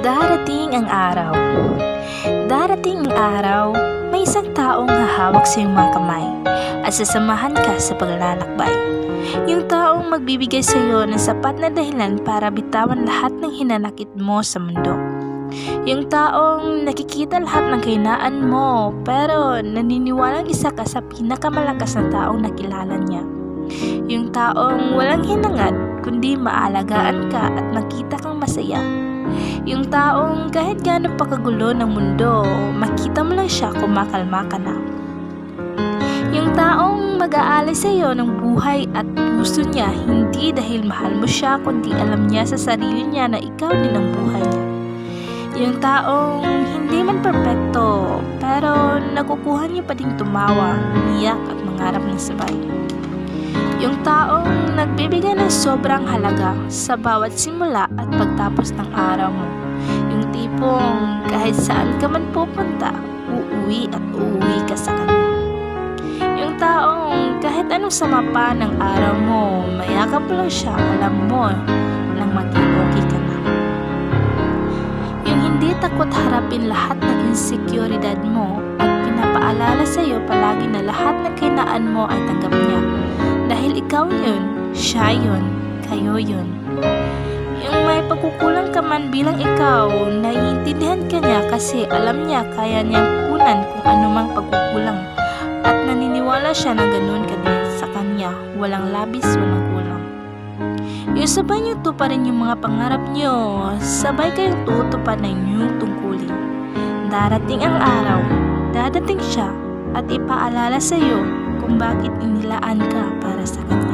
Darating ang araw. Darating ang araw, may isang taong hahawak sa iyong mga kamay at sasamahan ka sa paglalakbay. Yung taong magbibigay sa iyo ng sapat na dahilan para bitawan lahat ng hinanakit mo sa mundo. Yung taong nakikita lahat ng kahinaan mo pero naniniwalang isa ka sa pinakamalakas na taong nakilala niya. Yung taong walang hinangad kundi maalagaan ka at makita kang masaya. Yung taong kahit gaano pa kagulo ng mundo, makita mo lang siya kumakalma ka na. Yung taong mag-aalay sa iyo ng buhay at gusto niya hindi dahil mahal mo siya kundi alam niya sa sarili niya na ikaw din ang buhay niya. Yung taong hindi man perpekto pero nakukuha niya pa ding tumawa, umiyak at mangarap ng sabay. Yung taong nagbibigay ng sobrang halaga sa bawat simula at pagtapos ng araw mo. Yung tipong kahit saan ka man pupunta, uuwi at uuwi ka sa kanya. Yung taong kahit anong sama pa ng araw mo, mayakap lang siya, alam mo nang maging okay ka na. Yung hindi takot harapin lahat ng insekuridad mo at pinapaalala sa iyo palagi na lahat ng kahinaan mo ay tanggap niya. Dahil ikaw yun, siya yun, kayo yun. Yung may pagkukulang ka man bilang ikaw, naiintindihan ka niya kasi alam niya kaya niyang kunan kung anumang pagkukulang. At naniniwala siya na ganun ka din sa kanya, walang labis, walang kulang. Yung sabay niyo tuparin yung mga pangarap niyo, sabay kayong tutupad na inyong tungkulin. Darating ang araw, dadating siya at ipaalala sa iyo kung bakit inilaan ka para sa kanya.